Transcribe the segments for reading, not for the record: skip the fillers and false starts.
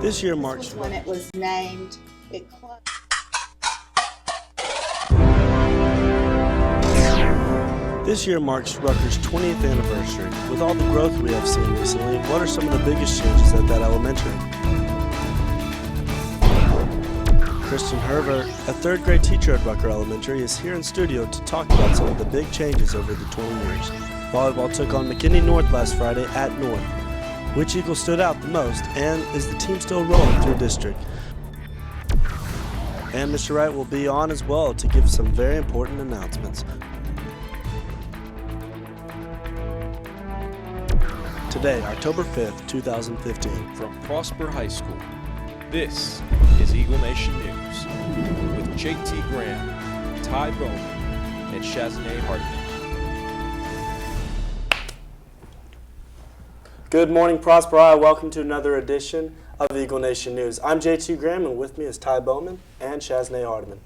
This year marks when it was named. It closed. This year marks Rucker's 20th anniversary. With all the growth we have seen recently, what are some of the biggest changes at that elementary? Kristen Hebert, a third grade teacher at Rucker Elementary, is here in studio to talk about some of the big changes over the 20 years. Volleyball took on McKinney North last Friday at North. Which Eagle stood out the most, and is the team still rolling through district? And Mr. Wright will be on as well to give some very important announcements. Today, October 5th, 2015. From Prosper High School, this is Eagle Nation News with JT Graham, Ty Bowman, and Shaznay Hardeman. Good morning, Prosper Iowa. Welcome to another edition of Eagle Nation News. I'm JT Graham, and with me is Ty Bowman and Shaznay Hardeman.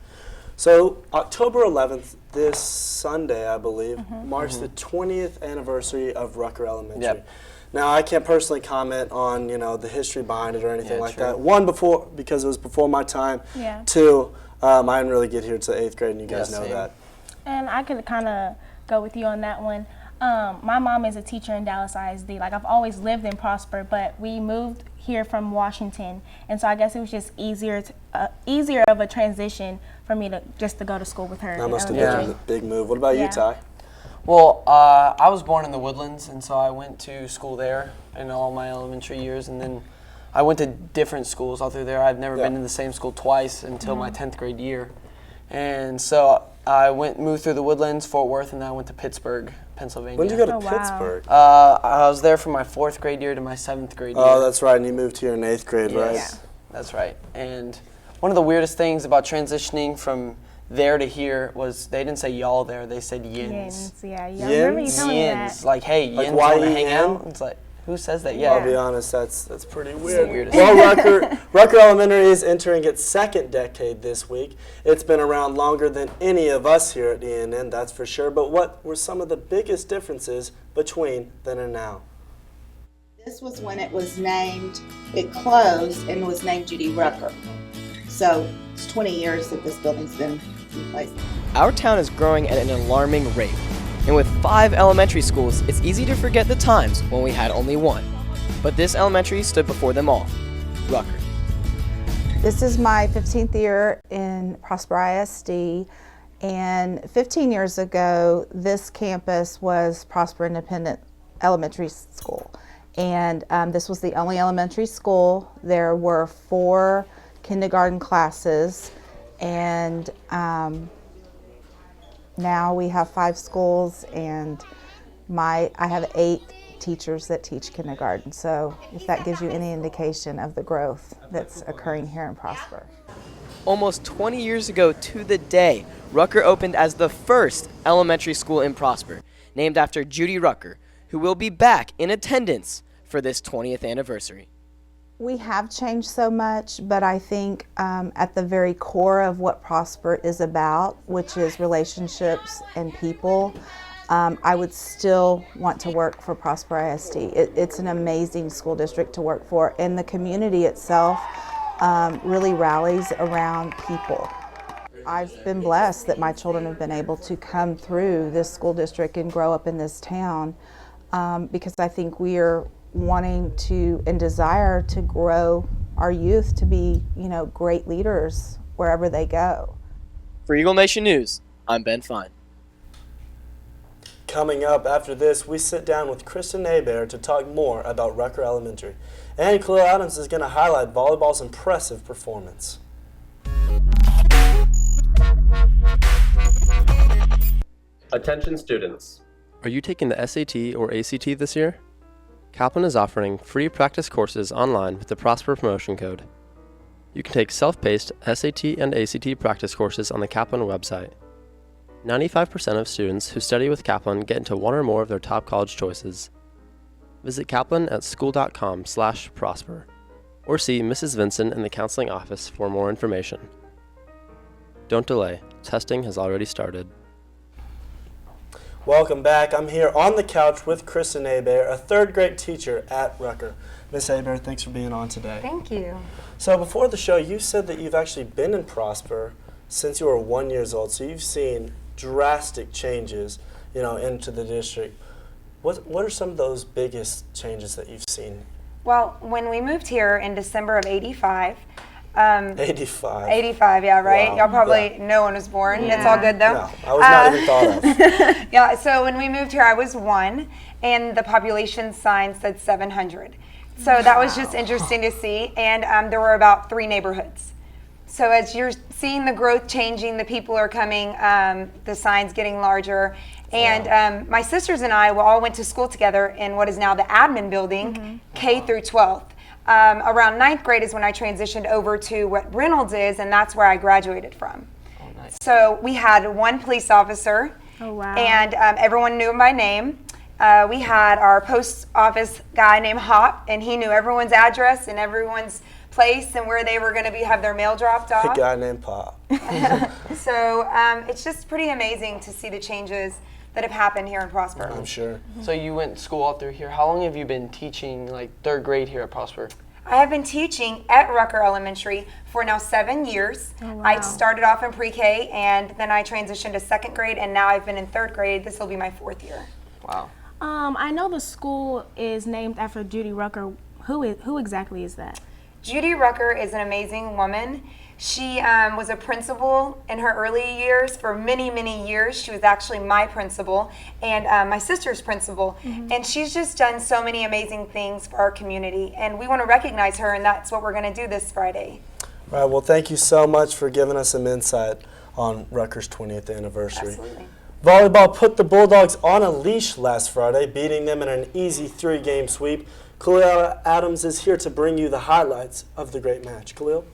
So, October 11th, this Sunday, I believe, marks the 20th anniversary of Rucker Elementary. Yep. Now, I can't personally comment on, the history behind it or anything like true. that. One, because it was before my time. Yeah. Two, I didn't really get here to 8th grade, and you guys know same. that. And I could kind of go with you on that one. My mom is a teacher in Dallas ISD. Like, I've always lived in Prosper, but we moved here from Washington, and so I guess it was just easier of a transition for me to go to school with her. That must have elementary. been a big move. What about you, Yeah. Ty? Well, I was born in the Woodlands, and so I went to school there in all my elementary years, and then I went to different schools all through there. I've never been in the same school twice until my 10th grade year. And so I moved through the Woodlands, Fort Worth, and then I went to Pittsburgh, Pennsylvania. When did you go to Oh, wow. Pittsburgh? I was there from my 4th grade year to my 7th grade year. Oh, that's right, and you moved here in 8th grade, right? Yes, that's right. And one of the weirdest things about transitioning from there to here was they didn't say y'all there, they said yins. Yins, yeah. I remember you telling me Yins. that. Like, hey, Like yins want to hang Y-E-N? out? It's like, who says that? I'll be Yeah. honest, that's pretty the weird. weirdest Well, Rucker Elementary is entering its second decade this week. It's been around longer than any of us here at ENN, that's for sure. But what were some of the biggest differences between then and now? This was when it was named. It closed and was named Judy Rucker. So it's 20 years that this building's been in place. Our town is growing at an alarming rate, and with 5 elementary schools, it's easy to forget the times when we had only one. But this elementary stood before them all, Rucker. This is my 15th year in Prosper ISD, and 15 years ago, this campus was Prosper Independent Elementary School. And this was the only elementary school. There were 4 kindergarten classes, and now we have 5 schools, and I have 8 teachers that teach kindergarten. So if that gives you any indication of the growth that's occurring here in Prosper. Almost 20 years ago to the day, Rucker opened as the first elementary school in Prosper, named after Judy Rucker, who will be back in attendance for this 20th anniversary. We have changed so much, but I think at the very core of what Prosper is about, which is relationships and people, I would still want to work for Prosper ISD. It's an amazing school district to work for, and the community itself really rallies around people. I've been blessed that my children have been able to come through this school district and grow up in this town because I think we are wanting to and desire to grow our youth to be, great leaders wherever they go. For Eagle Nation News, I'm Ben Fine. Coming up after this, we sit down with Kristen Hebert to talk more about Rucker Elementary. And Khalil Adams is going to highlight volleyball's impressive performance. Attention students. Are you taking the SAT or ACT this year? Kaplan is offering free practice courses online with the Prosper promotion code. You can take self-paced SAT and ACT practice courses on the Kaplan website. 95% of students who study with Kaplan get into one or more of their top college choices. Visit Kaplan at school.com/prosper or see Mrs. Vinson in the counseling office for more information. Don't delay, testing has already started. Welcome back. I'm here on the couch with Kristen Hebert, a third grade teacher at Rucker. Miss Hebert, thanks for being on today. Thank you. So before the show, you said that you've actually been in Prosper since you were 1 year old, so you've seen drastic changes, into the district. What are some of those biggest changes that you've seen? Well, when we moved here in December of 85, 85. 85, yeah, right? Wow. Y'all probably, no one was born. Yeah. It's all good though. No, I was not even thought of. Yeah, so when we moved here, I was 1, and the population sign said 700. So that was just interesting to see, and there were about 3 neighborhoods. So as you're seeing the growth changing, the people are coming, the sign's getting larger, and my sisters and I all went to school together in what is now the admin building, K through 12th. Around 9th grade is when I transitioned over to what Reynolds is, and that's where I graduated from. Oh, nice. So we had 1 police officer, Oh, wow. and everyone knew him by name. We had our post office guy named Hop, and he knew everyone's address and everyone's place and where they were going to have their mail dropped A off. guy named Pop. So it's just pretty amazing to see the changes that have happened here in Prosper. I'm sure. So you went to school all through here. How long have you been teaching, like, third grade here at Prosper? I have been teaching at Rucker Elementary for now 7 years. Oh, wow. I started off in pre-K, and then I transitioned to 2nd grade, and now I've been in 3rd grade. This will be my 4th year. Wow. I know the school is named after Judy Rucker. Who exactly is that? Judy Rucker is an amazing woman. She was a principal in her early years for many, many years. She was actually my principal and my sister's principal. And she's just done so many amazing things for our community. And we want to recognize her, and that's what we're going to do this Friday. All right, well, thank you so much for giving us some insight on Rucker's 20th anniversary. Absolutely. Volleyball put the Bulldogs on a leash last Friday, beating them in an easy 3-game sweep. Khalil Adams is here to bring you the highlights of the great match. Khalil?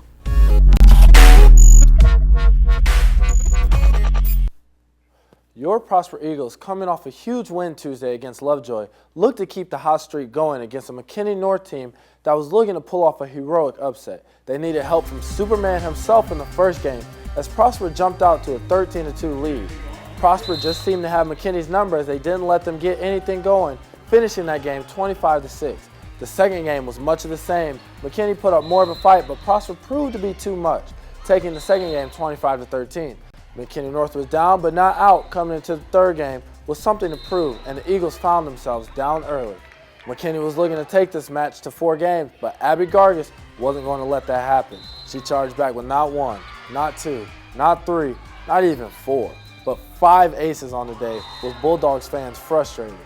Your Prosper Eagles, coming off a huge win Tuesday against Lovejoy, looked to keep the hot streak going against a McKinney North team that was looking to pull off a heroic upset. They needed help from Superman himself in the first game as Prosper jumped out to a 13-2 lead. Prosper just seemed to have McKinney's number as they didn't let them get anything going, finishing that game 25-6. The second game was much of the same. McKinney put up more of a fight, but Prosper proved to be too much, taking the second game 25-13. McKinney North was down but not out coming into the third game with something to prove, and the Eagles found themselves down early. McKinney was looking to take this match to 4 games, but Abby Gargis wasn't going to let that happen. She charged back with not 1, not 2, not 3, not even 4, but 5 aces on the day, with Bulldogs fans frustrated.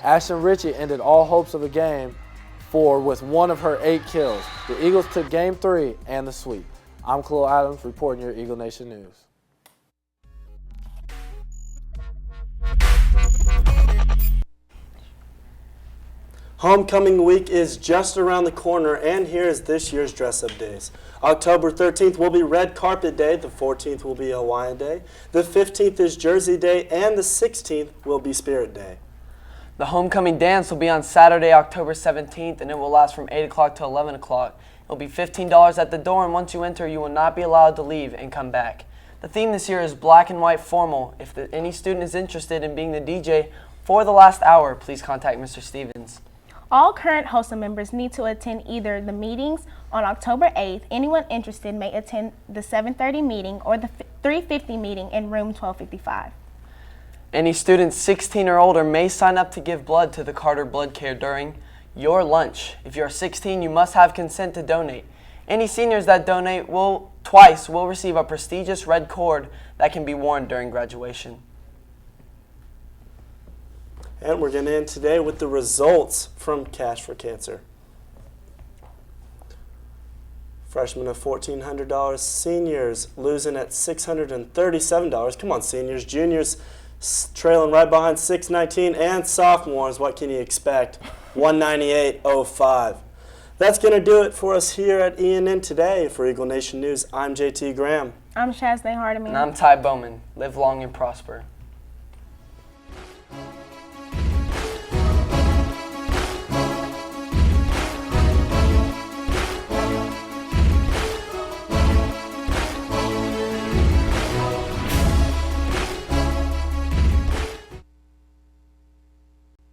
Ashton Ritchie ended all hopes of a game 4 with 1 of her 8 kills. The Eagles took game 3 and the sweep. I'm Khalil Adams reporting your Eagle Nation News. Homecoming week is just around the corner, and here is this year's dress-up days. October 13th will be Red Carpet Day, the 14th will be Hawaiian Day, the 15th is Jersey Day, and the 16th will be Spirit Day. The homecoming dance will be on Saturday, October 17th, and it will last from 8 o'clock to 11 o'clock. It will be $15 at the door, and once you enter, you will not be allowed to leave and come back. The theme this year is black and white formal. If any student is interested in being the DJ for the last hour, please contact Mr. Stevens. All current HOSA members need to attend either the meetings on October 8th. Anyone interested may attend the 7:30 meeting or the 3:50 meeting in room 1255. Any students 16 or older may sign up to give blood to the Carter Blood Care during your lunch. If you are 16, you must have consent to donate. Any seniors that donate twice will receive a prestigious red cord that can be worn during graduation. And we're going to end today with the results from Cash for Cancer. Freshmen of $1,400, seniors losing at $637. Come on, seniors. Juniors trailing right behind $619, and sophomores, what can you expect? $198.05. That's going to do it for us here at ENN today. For Eagle Nation News, I'm JT Graham. I'm Shaznay Hardeman. And I'm Ty Bowman. Live long and prosper.